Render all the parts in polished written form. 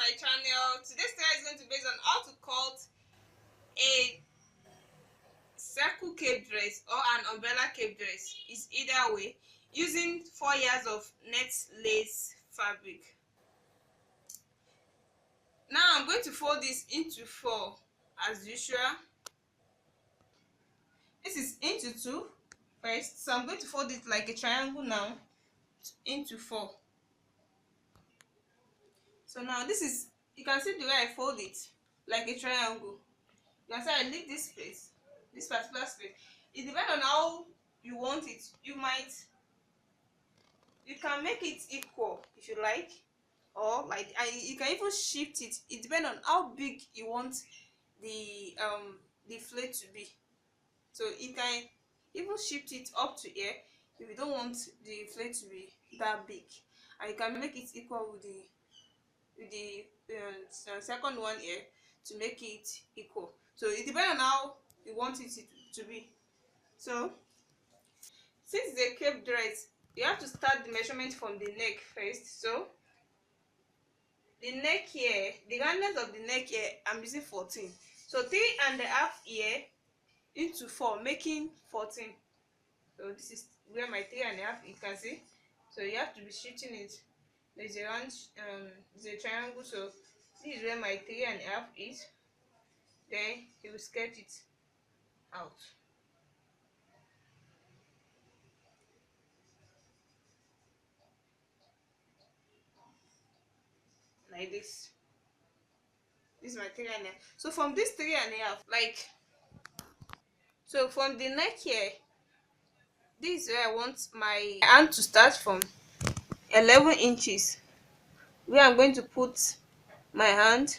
my channel. Today's tutorial is going to be based on how to cut a circle cape dress or an umbrella cape dress. It's either way, using 4 yards of net lace fabric. Now I'm going to fold this into 4 as usual. This is into 2 first, so I'm going to fold it like a triangle now into 4. So now this is, you can see the way I fold it like a triangle. You can see I leave this space, this particular space. It depends on how you want it. You can make it equal if you like, or like, and you can even shift it. It depends on how big you want the flat to be. So you can even shift it up to here if you don't want the flat to be that big, and you can make it equal with the second one here to make it equal. So it depends on how you want it to be. So since it's a cape dress, you have to start the measurement from the neck first. So the neck here, the roundness of the neck here, I'm using 14. So 3.5 here into 4, making 14. So this is where my 3.5, you can see. So you have to be shifting it. There's a round, there's a triangle. So this is where my 3.5 is. Then you will sketch it out like this. This is my 3.5. So from this 3.5, like, so from the neck here, this is where I want my hand to start from. 11 inches where I'm going to put my hand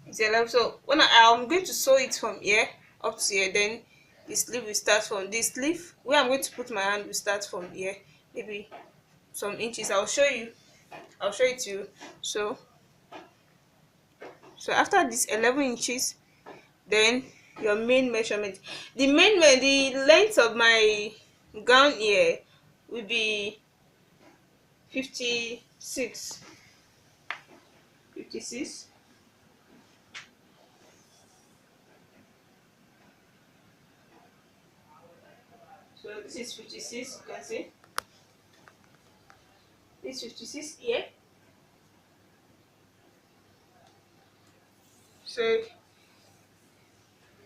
is 11. So when I'm going to sew it from here up to here, then the sleeve will start from this sleeve where I'm going to put my hand will start from here, maybe some inches. I'll show it to you. So after this 11 inches, then your main measurement, the length of my gown here will be 56. So this is 56, you can see this 56 here. So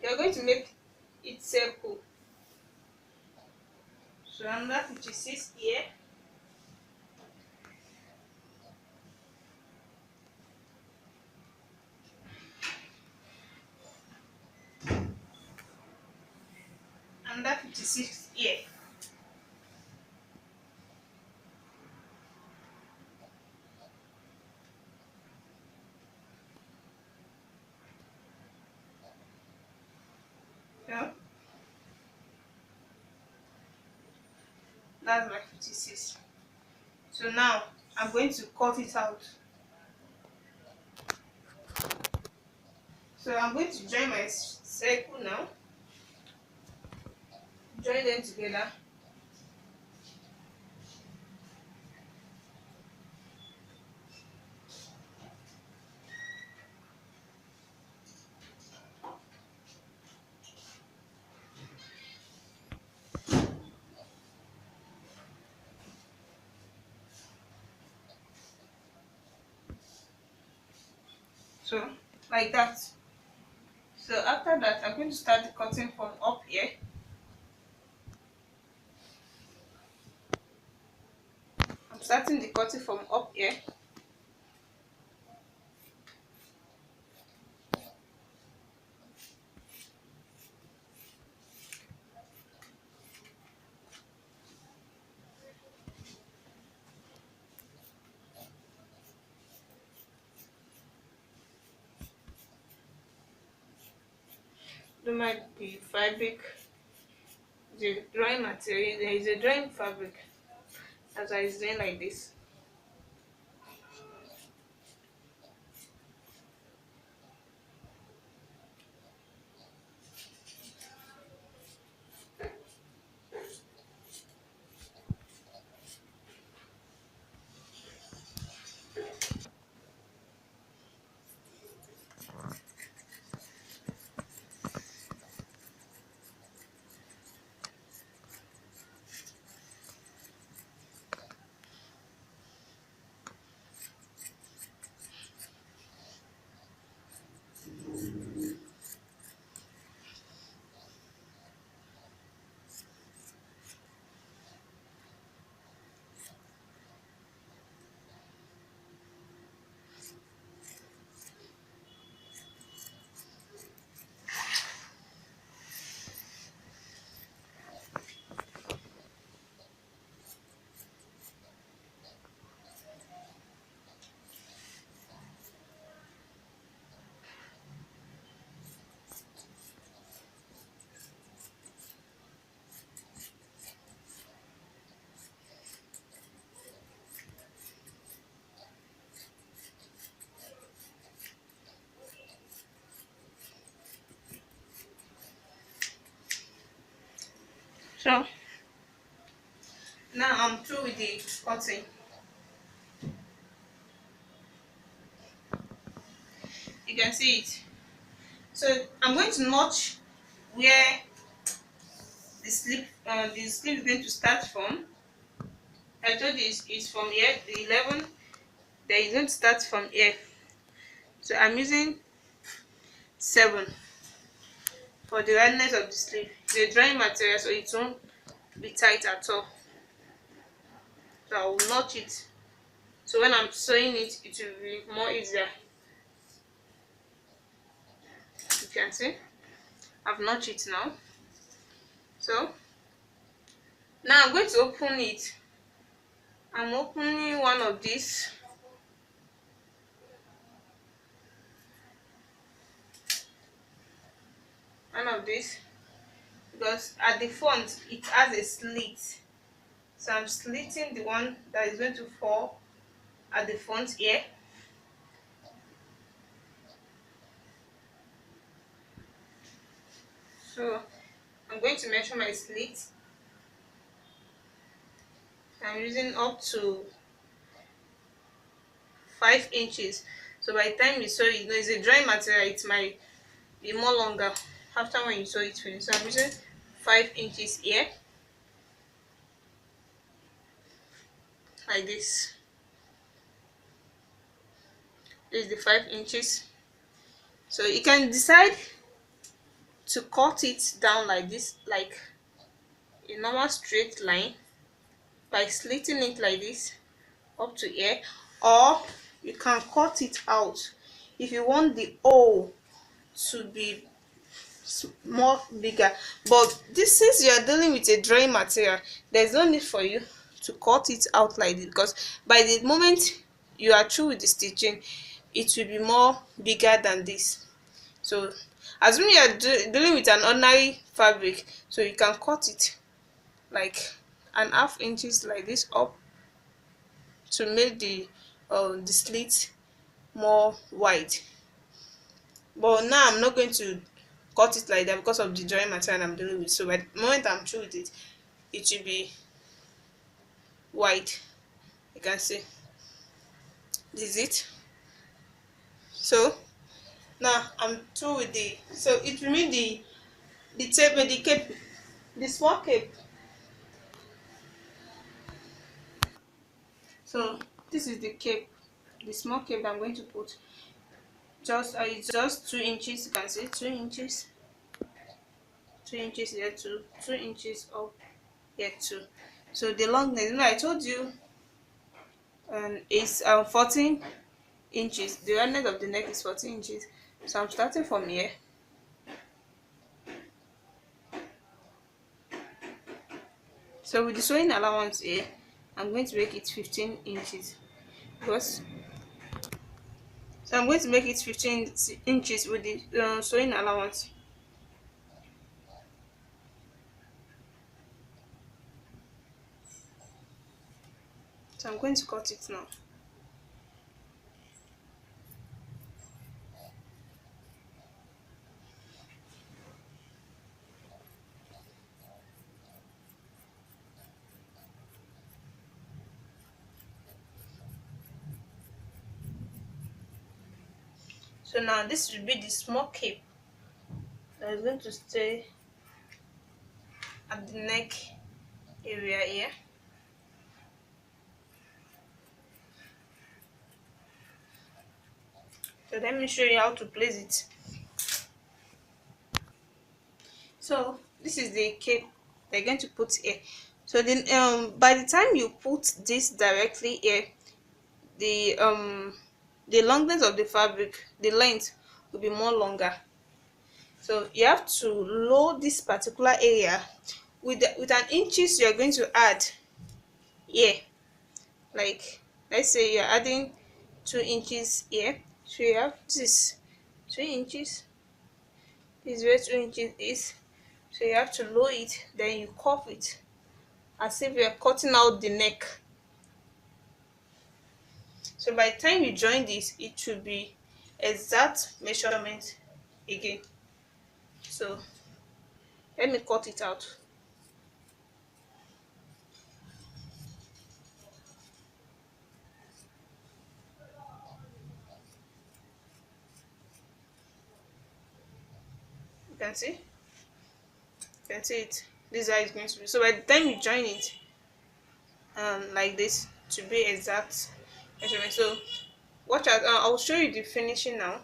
you're going to make it circle. So another 56 here. Another 56 here. Yeah. That's my 56. So now I'm going to cut it out. So I'm going to join my circle now. Join them together. So like that. So after that, I'm going to start the cutting from up here. I'm starting the cutting from up here. Don't mind the fabric, the drawing material. There is a drawing fabric as I is doing like this. So now I'm through with the cutting. You can see it. So I'm going to notch where the slip is going to start from. I told you it's from here, the 11. Then it's going to start from here. So I'm using 7 for the wideness of the sleeve. It's a drying material, so it won't be tight at all. So I will notch it. So when I'm sewing it, it will be more easier. You can see I've notched it now. So now I'm going to open it. I'm opening one of these. Because at the front it has a slit. So I'm slitting the one that is going to fall at the front here. So I'm going to measure my slit. I'm using up to 5 inches. So by the time you sew it, it's a dry material, it might be more longer after when you sew it finish. So I'm using 5 inches here, like this. This is the 5 inches. So you can decide to cut it down like this, like a normal straight line, by slitting it like this up to here, or you can cut it out if you want the hole to be more bigger. But this, since you are dealing with a drying material, there's no need for you to cut it out like this, because by the moment you are through with the stitching, it will be more bigger than this. So assuming you are dealing with an ordinary fabric, so you can cut it like an half inches like this up to make the slit more wide. But now I'm not going to cut it like that because of the drying material I'm dealing with. So by the moment I'm through with it, it will be wide. You can see this is it. So now I'm through with so it will mean the tape, the cape, the small cape. So this is the cape, the small cape I'm going to put. It's just 2 inches. You can see 2 inches, 2 inches here, 2 inches up here too. So the longness, I told you, is 14 inches. The roundness of the neck is 14 inches. So I'm starting from here. So with the sewing allowance here, I'm going to make it 15 inches. Because so I'm going to make it 15 inches with the sewing allowance. So I'm going to cut it now. So now this will be the small cape that is going to stay at the neck area here. So let me show you how to place it. So this is the cape they're going to put here. So then by the time you put this directly here, the longness of the fabric, the length will be more longer. So you have to load this particular area with an inches you are going to add here. Like let's say you're adding 2 inches here. So you have this 2 inches. This is where 2 inches is. So you have to load it, then you curve it as if you're cutting out the neck. So by the time you join this, it should be exact measurement again. So let me cut it out. you can see it. This is how it's going to be. So by the time you join it, like this, to be exact measurement. So watch out. I'll show you the finishing now.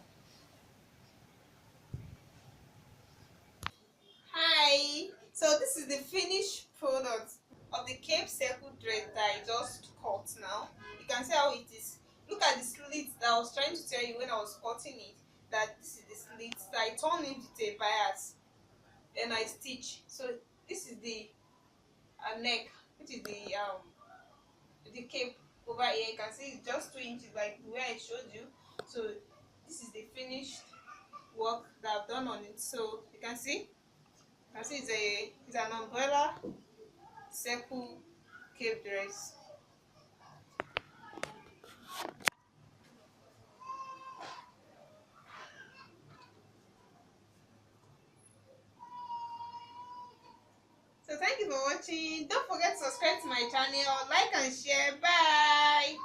Hi. So this is the finished product of the Cape Circle dress that I just cut now. You can see how it is. Look at the slit that I was trying to tell you when I was cutting it. That this is the slit that I turn into a bias and I stitch. So this is the neck, which is the cape over here. You can see it's just 2 inches like the way I showed you. So this is the finished work that I've done on it. So you can see it's an umbrella circle cape dress. So thank you for watching. Don't forget to subscribe to my channel, like and share. Bye.